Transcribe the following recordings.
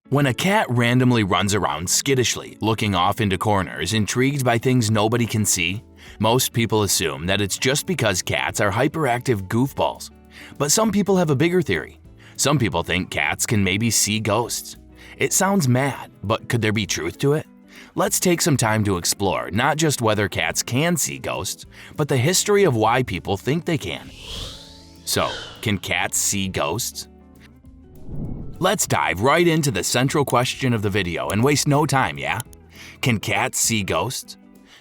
When a cat randomly runs around skittishly, looking off into corners, intrigued by things nobody can see, most people assume that it's just because cats are hyperactive goofballs. But some people have a bigger theory. Some people think cats can maybe see ghosts. It sounds mad, but could there be truth to it? Let's take some time to explore not just whether cats can see ghosts, but the history of why people think they can. So, can cats see ghosts? Let's dive right into the central question of the video and waste no time, yeah? Can cats see ghosts?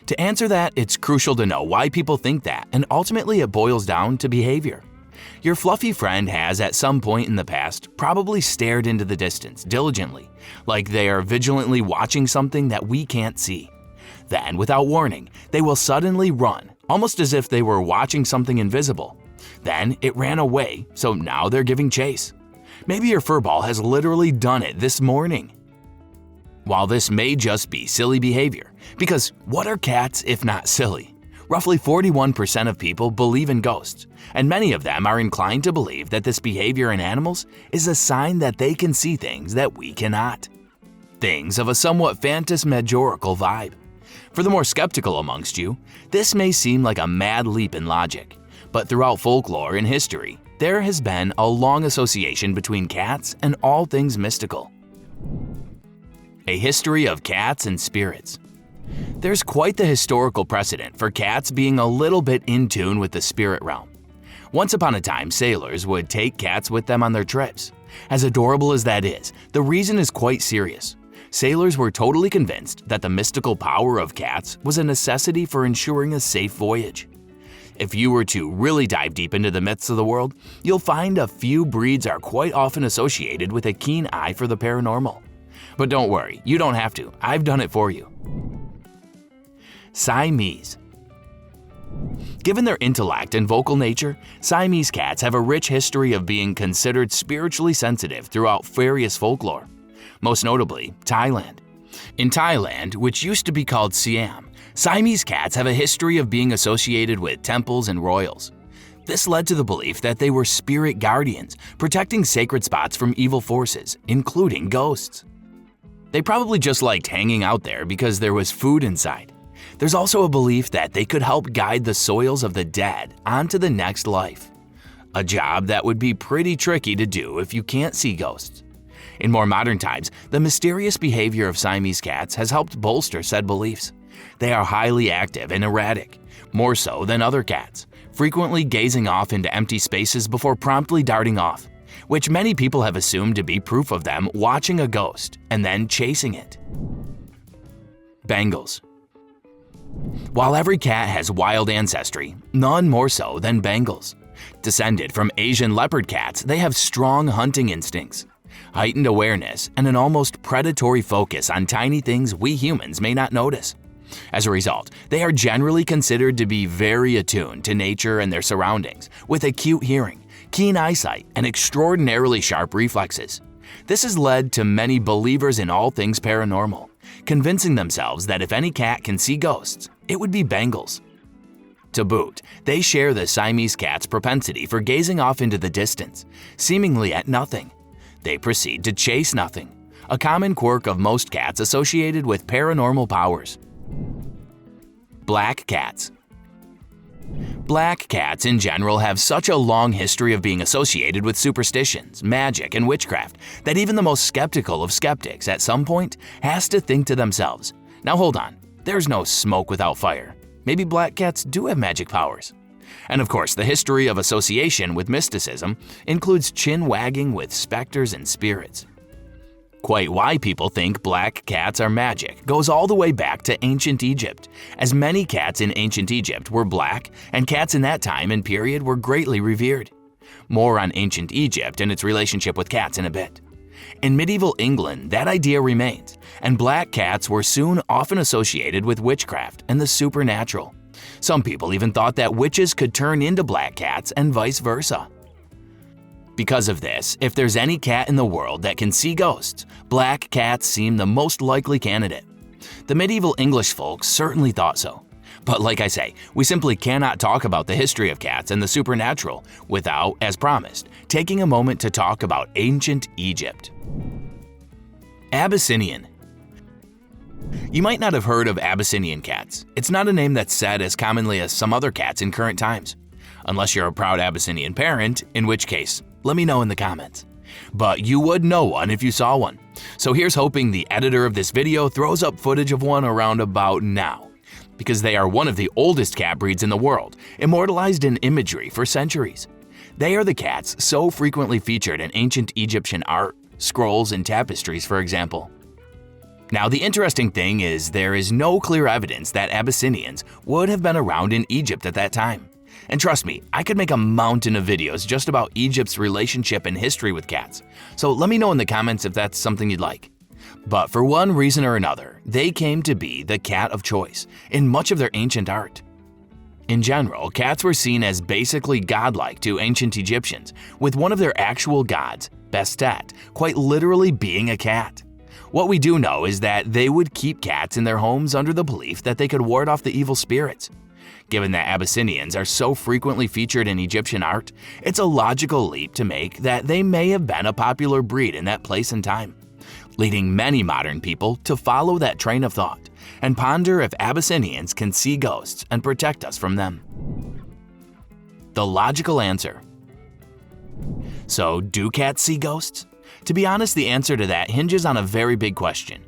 To answer that, it's crucial to know why people think that, and ultimately it boils down to behavior. Your fluffy friend has, at some point in the past, probably stared into the distance diligently, like they are vigilantly watching something that we can't see. Then, without warning, they will suddenly run, almost as if they were watching something invisible. Then it ran away, so now they're giving chase. Maybe your furball has literally done it this morning. While this may just be silly behavior, because what are cats if not silly? Roughly 41% of people believe in ghosts, and many of them are inclined to believe that this behavior in animals is a sign that they can see things that we cannot. Things of a somewhat phantasmagorical vibe. For the more skeptical amongst you, this may seem like a mad leap in logic, but throughout folklore and history, there has been a long association between cats and all things mystical. A history of cats and spirits. There's quite the historical precedent for cats being a little bit in tune with the spirit realm. Once upon a time, sailors would take cats with them on their trips. As adorable as that is, the reason is quite serious. Sailors were totally convinced that the mystical power of cats was a necessity for ensuring a safe voyage. If you were to really dive deep into the myths of the world, you'll find a few breeds are quite often associated with a keen eye for the paranormal. But don't worry, you don't have to. I've done it for you. Siamese. Given their intellect and vocal nature, Siamese cats have a rich history of being considered spiritually sensitive throughout various folklore, most notably Thailand. In Thailand, which used to be called Siam, Siamese cats have a history of being associated with temples and royals. This led to the belief that they were spirit guardians, protecting sacred spots from evil forces, including ghosts. They probably just liked hanging out there because there was food inside. There's also a belief that they could help guide the souls of the dead onto the next life. A job that would be pretty tricky to do if you can't see ghosts. In more modern times, the mysterious behavior of Siamese cats has helped bolster said beliefs. They are highly active and erratic, more so than other cats, frequently gazing off into empty spaces before promptly darting off, which many people have assumed to be proof of them watching a ghost and then chasing it. Bengals. While every cat has wild ancestry, none more so than Bengals. Descended from Asian leopard cats, they have strong hunting instincts, heightened awareness, and an almost predatory focus on tiny things we humans may not notice. As a result, they are generally considered to be very attuned to nature and their surroundings, with acute hearing, keen eyesight, and extraordinarily sharp reflexes. This has led to many believers in all things paranormal, convincing themselves that if any cat can see ghosts, it would be Bengals. To boot, they share the Siamese cat's propensity for gazing off into the distance, seemingly at nothing. They proceed to chase nothing, a common quirk of most cats associated with paranormal powers. Black cats. Black cats in general have such a long history of being associated with superstitions, magic, and witchcraft that even the most skeptical of skeptics at some point has to think to themselves, now hold on, there's no smoke without fire. Maybe black cats do have magic powers. And of course, the history of association with mysticism includes chin wagging with specters and spirits. Quite why people think black cats are magic goes all the way back to ancient Egypt, as many cats in ancient Egypt were black, and cats in that time and period were greatly revered. More on ancient Egypt and its relationship with cats in a bit. In medieval England, that idea remains, and black cats were soon often associated with witchcraft and the supernatural. Some people even thought that witches could turn into black cats and vice versa. Because of this, if there's any cat in the world that can see ghosts, black cats seem the most likely candidate. The medieval English folks certainly thought so. But like I say, we simply cannot talk about the history of cats and the supernatural without, as promised, taking a moment to talk about ancient Egypt. Abyssinian. You might not have heard of Abyssinian cats. It's not a name that's said as commonly as some other cats in current times. Unless you're a proud Abyssinian parent, in which case, let me know in the comments. But you would know one if you saw one. So here's hoping the editor of this video throws up footage of one around about now, because they are one of the oldest cat breeds in the world, immortalized in imagery for centuries. They are the cats so frequently featured in ancient Egyptian art, scrolls, and tapestries, for example. Now, the interesting thing is there is no clear evidence that Abyssinians would have been around in Egypt at that time. And trust me, I could make a mountain of videos just about Egypt's relationship and history with cats, so let me know in the comments if that's something you'd like. But for one reason or another, they came to be the cat of choice in much of their ancient art. In general, cats were seen as basically godlike to ancient Egyptians, with one of their actual gods, Bastet, quite literally being a cat. What we do know is that they would keep cats in their homes under the belief that they could ward off the evil spirits. Given that Abyssinians are so frequently featured in Egyptian art, it's a logical leap to make that they may have been a popular breed in that place and time, leading many modern people to follow that train of thought and ponder if Abyssinians can see ghosts and protect us from them. The logical answer. So, do cats see ghosts? To be honest, the answer to that hinges on a very big question.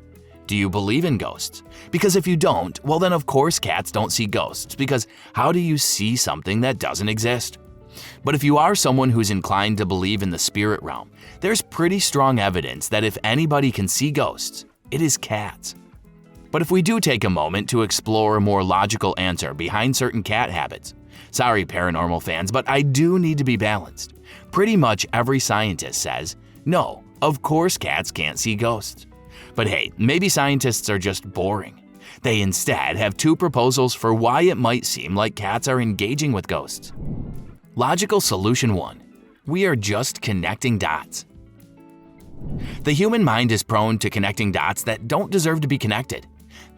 Do you believe in ghosts? Because if you don't, well then of course cats don't see ghosts, because how do you see something that doesn't exist? But if you are someone who's inclined to believe in the spirit realm, there's pretty strong evidence that if anybody can see ghosts, it is cats. But if we do take a moment to explore a more logical answer behind certain cat habits, sorry paranormal fans, but I do need to be balanced. Pretty much every scientist says, no, of course cats can't see ghosts. But hey, maybe scientists are just boring. They instead have two proposals for why it might seem like cats are engaging with ghosts. Logical solution 1. We are just connecting dots. The human mind is prone to connecting dots that don't deserve to be connected.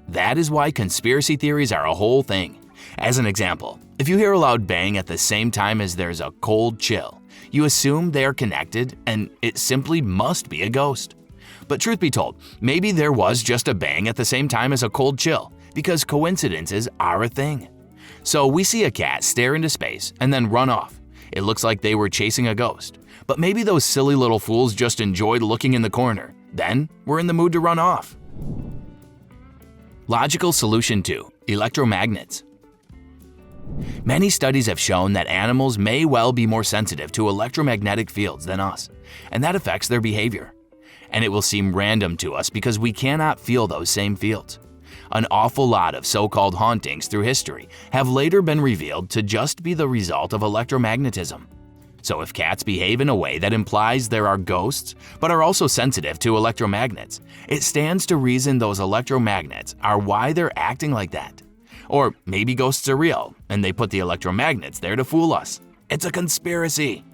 That is why conspiracy theories are a whole thing. As an example, if you hear a loud bang at the same time as there's a cold chill, you assume they are connected and it simply must be a ghost. But truth be told, maybe there was just a bang at the same time as a cold chill, because coincidences are a thing. So we see a cat stare into space and then run off. It looks like they were chasing a ghost. But maybe those silly little fools just enjoyed looking in the corner. Then we're in the mood to run off. Logical solution 2. Electromagnets. Many studies have shown that animals may well be more sensitive to electromagnetic fields than us, and that affects their behavior. And it will seem random to us because we cannot feel those same fields. An awful lot of so-called hauntings through history have later been revealed to just be the result of electromagnetism. So if cats behave in a way that implies there are ghosts, but are also sensitive to electromagnets, it stands to reason those electromagnets are why they're acting like that. Or maybe ghosts are real, and they put the electromagnets there to fool us. It's a conspiracy.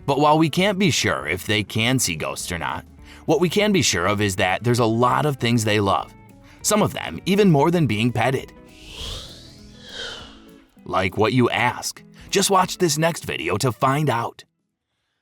But while we can't be sure if they can see ghosts or not, what we can be sure of is that there's a lot of things they love. Some of them even more than being petted. Like what you ask. Just watch this next video to find out.